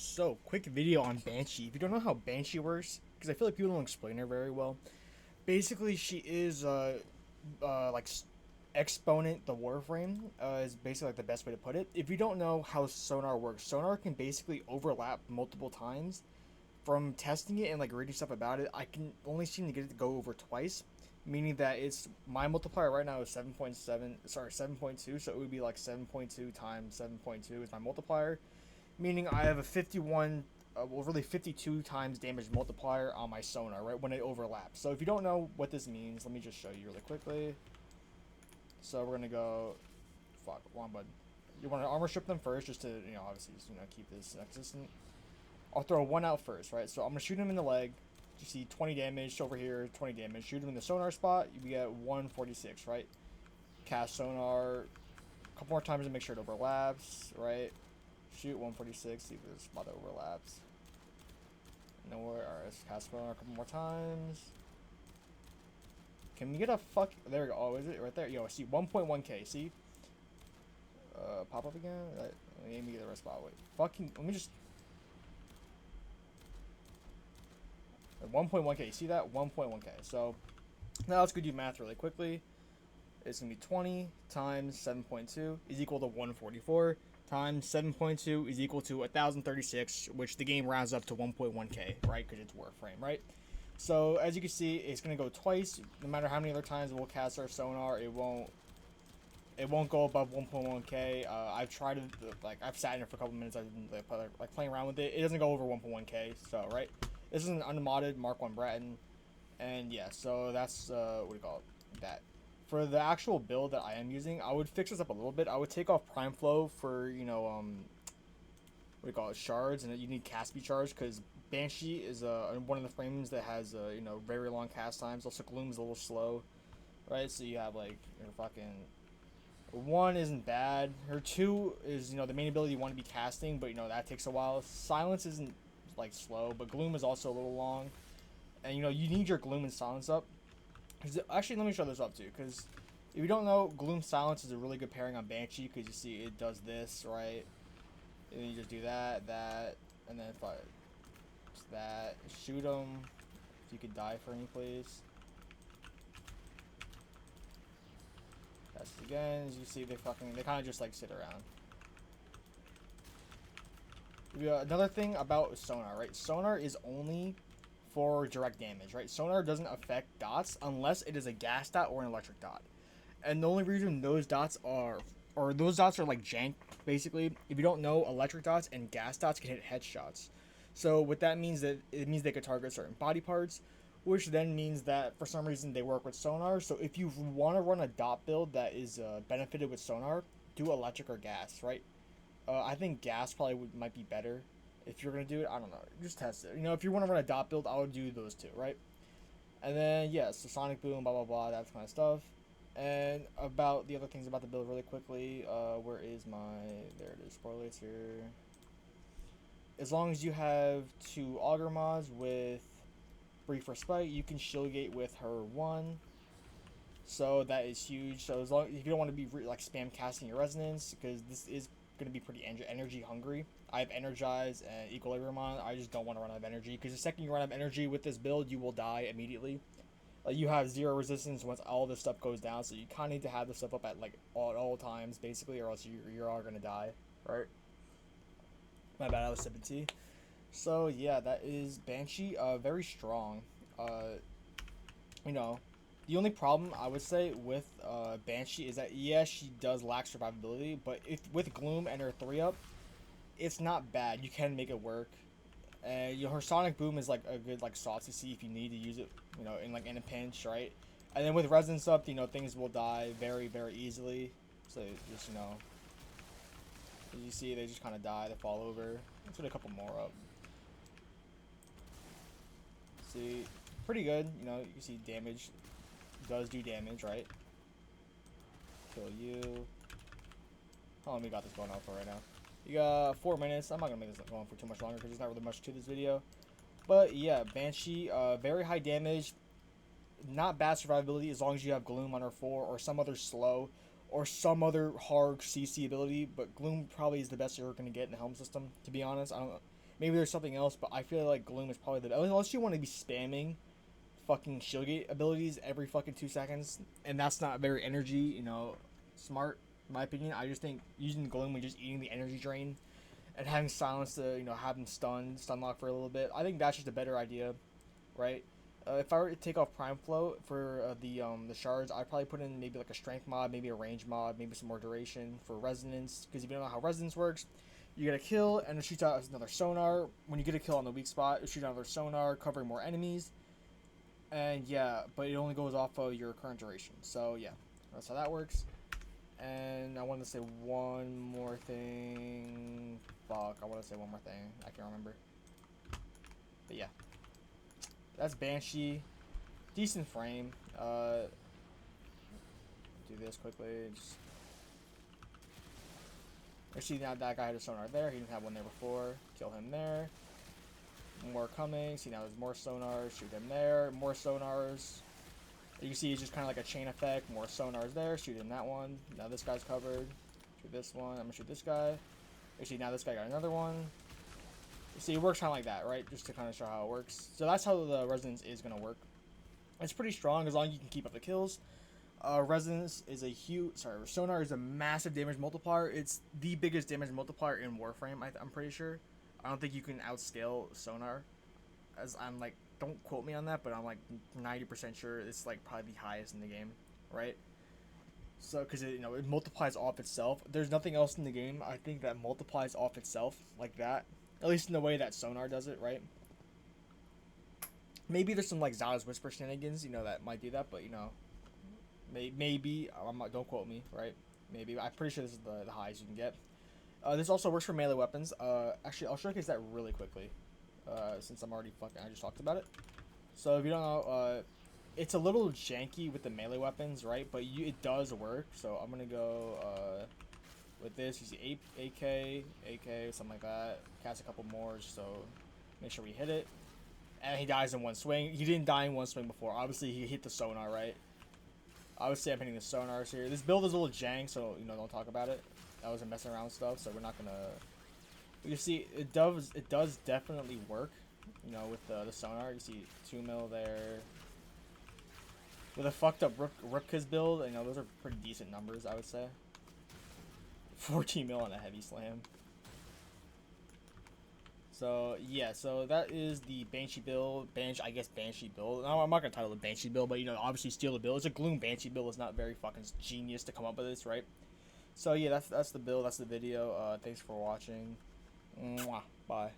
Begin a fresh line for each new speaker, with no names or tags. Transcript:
So, quick video on Banshee. If you don't know how Banshee works, because I feel like people don't explain her very well. Basically, she is like exponent the Warframe is basically like the best way to put it. If you don't know how Sonar works, Sonar can basically overlap multiple times. From testing it and like reading stuff about it, I can only seem to get it to go over twice, meaning that it's my multiplier right now is 7.7. Sorry, 7.2. So it would be like 7.2 times 7.2 is my multiplier, meaning I have a 51, well, really 52 times damage multiplier on my sonar, right, when it overlaps. So if you don't know what this means, let me just show you really quickly. So we're going to go, fuck, wrong button. You want to armor strip them first, just to, obviously, just, keep this consistent. I'll throw one out first, right? So I'm going to shoot him in the leg. You see 20 damage over here, 20 damage. Shoot him in the sonar spot, you get 146, right? Cast sonar a couple more times to make sure it overlaps, right? Shoot 146, see if there's a spot that overlaps. Nowhere. Alright, let's cast sonar a couple more times. Can we get a fuck? There we go. Oh, is it right there? Yo, see 1.1k. See? Pop up again. Let me get the right spot. Wait, fucking. Let me just. 1.1k. See that? 1.1k. So now let's go do math really quickly. It's gonna be 20 times 7.2 is equal to 144 times 7.2 is equal to 1036, which the game rounds up to 1.1k, right? Because it's Warframe, right? So as you can see, it's gonna go twice. No matter how many other times we'll cast our sonar, it won't go above 1.1k. I've tried to I've sat in it for a couple minutes. I've been like playing around with it. It doesn't go over 1.1k. So right, this is an unmodded Mark 1 Bratton, and yeah, so that's what do you call it? That. For the actual build that I am using, I would fix this up a little bit. I would take off Prime Flow for, what do you call it, shards, and you need cast speed shards, because Banshee is one of the frames that has, very long cast times. Also, Gloom is a little slow, right? So you have, like, your fucking... 1 isn't bad. Her 2 is, the main ability you want to be casting, but, that takes a while. Silence isn't, like, slow, but Gloom is also a little long. And, you need your Gloom and Silence up. Actually, let me show this up too, because if you don't know, Gloom Silence is a really good pairing on Banshee, because you see it does this, right? And then you just do that, and then if I just that, shoot them. If you could die for me, please. That's it again. As you see, they kind of just like sit around. Another thing about Sonar, right? Sonar is only for direct damage, right? Sonar doesn't affect dots unless it is a gas dot or an electric dot. And the only reason those dots are like jank, basically, if you don't know, electric dots and gas dots can hit headshots. So what that means, that it means they could target certain body parts, which then means that for some reason they work with sonar. So if you want to run a dot build that is benefited with sonar, do electric or gas, right? I think gas probably might be better if you're gonna do it. I don't know. Just test it. If you want to run a dot build, I would do those two, right? And then yeah, so sonic boom, blah blah blah, that kind of stuff. And about the other things about the build really quickly. Where is my? There it is. Spoilers here. As long as you have 2 auger mods with brief respite, you can shield gate with her 1. So that is huge. So as long if you don't want to be like spam casting your resonance, because this is going to be pretty energy hungry. I have energize and equilibrium on. I just don't want to run out of energy, because the second you run out of energy with this build, you will die immediately. You have 0 resistance once all this stuff goes down, so you kind of need to have this stuff up at like all times basically, or else you're all gonna die, right? My bad, I was sipping tea. So yeah, that is Banshee. Very strong. You know, the only problem I would say with Banshee is that yes, she does lack survivability, but if with Gloom and her 3-up, it's not bad. You can make it work. And her sonic boom is like a good like sauce to see if you need to use it, in a pinch, right? And then with resonance up, things will die very very easily. So just as you see, they just kind of die, they fall over. Let's put a couple more up. See, pretty good. You can see damage does do damage, right? Kill you. How long we got this going on for right now? You got 4 minutes. I'm not gonna make this go on for too much longer because there's not really much to this video. But yeah, Banshee, very high damage, not bad survivability as long as you have Gloom on her 4 or some other slow or some other hard CC ability. But Gloom probably is the best you're gonna get in the helm system. To be honest, I don't know. Maybe there's something else, but I feel like Gloom is probably the best. Unless you want to be spamming fucking Shieldgate abilities every fucking 2 seconds, and that's not very energy, smart, in my opinion. I just think using Gloom and just eating the energy drain and having silence to, have them stun lock for a little bit, I think that's just a better idea, right? If I were to take off Prime Flow for the shards, I'd probably put in maybe like a strength mod, maybe a range mod, maybe some more duration for resonance. Because if you don't know how resonance works, you get a kill and it shoots out another sonar. When you get a kill on the weak spot, it shoots out another sonar, covering more enemies. And yeah, but it only goes off of your current duration. So yeah, that's how that works. And I wanted to say one more thing. Fuck, I want to say one more thing. I can't remember. But yeah. That's Banshee. Decent frame. Do this quickly. Just... see now that guy had a sonar there. He didn't have one there before. Kill him there. More coming. See now there's more sonars. Shoot him there. More sonars. You can see it's just kind of like a chain effect. More sonars there. Shoot him that one. Now this guy's covered. Shoot this one. I'm gonna shoot this guy. You see now this guy got another one. You see, it works kind of like that, right? Just to kind of show how it works. So that's how the resonance is going to work. It's pretty strong as long as you can keep up the kills. Resonance is a huge... Sonar is a massive damage multiplier. It's the biggest damage multiplier in Warframe, I'm pretty sure. I don't think you can outscale Sonar. As I'm like... Don't quote me on that, but I'm like 90% sure it's like probably the highest in the game, right? So, because it multiplies off itself. There's nothing else in the game, I think, that multiplies off itself like that. At least in the way that Sonar does it, right? Maybe there's some like Zada's Whisper shenanigans, that might do that, but maybe don't quote me, right? Maybe I'm pretty sure this is the highest you can get. This also works for melee weapons. Actually, I'll showcase that really quickly, since I just talked about it. So if you don't know, it's a little janky with the melee weapons, right? But it does work. So I'm gonna go. With this, you see AK, something like that. Cast a couple more, so make sure we hit it. And he dies in one swing. He didn't die in one swing before. Obviously, he hit the sonar, right? Obviously, I'm hitting the sonars here. This build is a little jank, so, don't talk about it. I wasn't messing around with stuff, so we're not gonna... You see, it does definitely work, with the sonar. You see 2 mil there. With a fucked up Rupka's build, those are pretty decent numbers, I would say. 14 mil on a heavy slam. So yeah, so that is the Banshee build. Banshee build. No, I'm not gonna title it Banshee build, but obviously steal the build. It's a Gloom Banshee build. It's not very fucking genius to come up with this, right? So yeah, that's the build. That's the video. Thanks for watching. Mwah. Bye.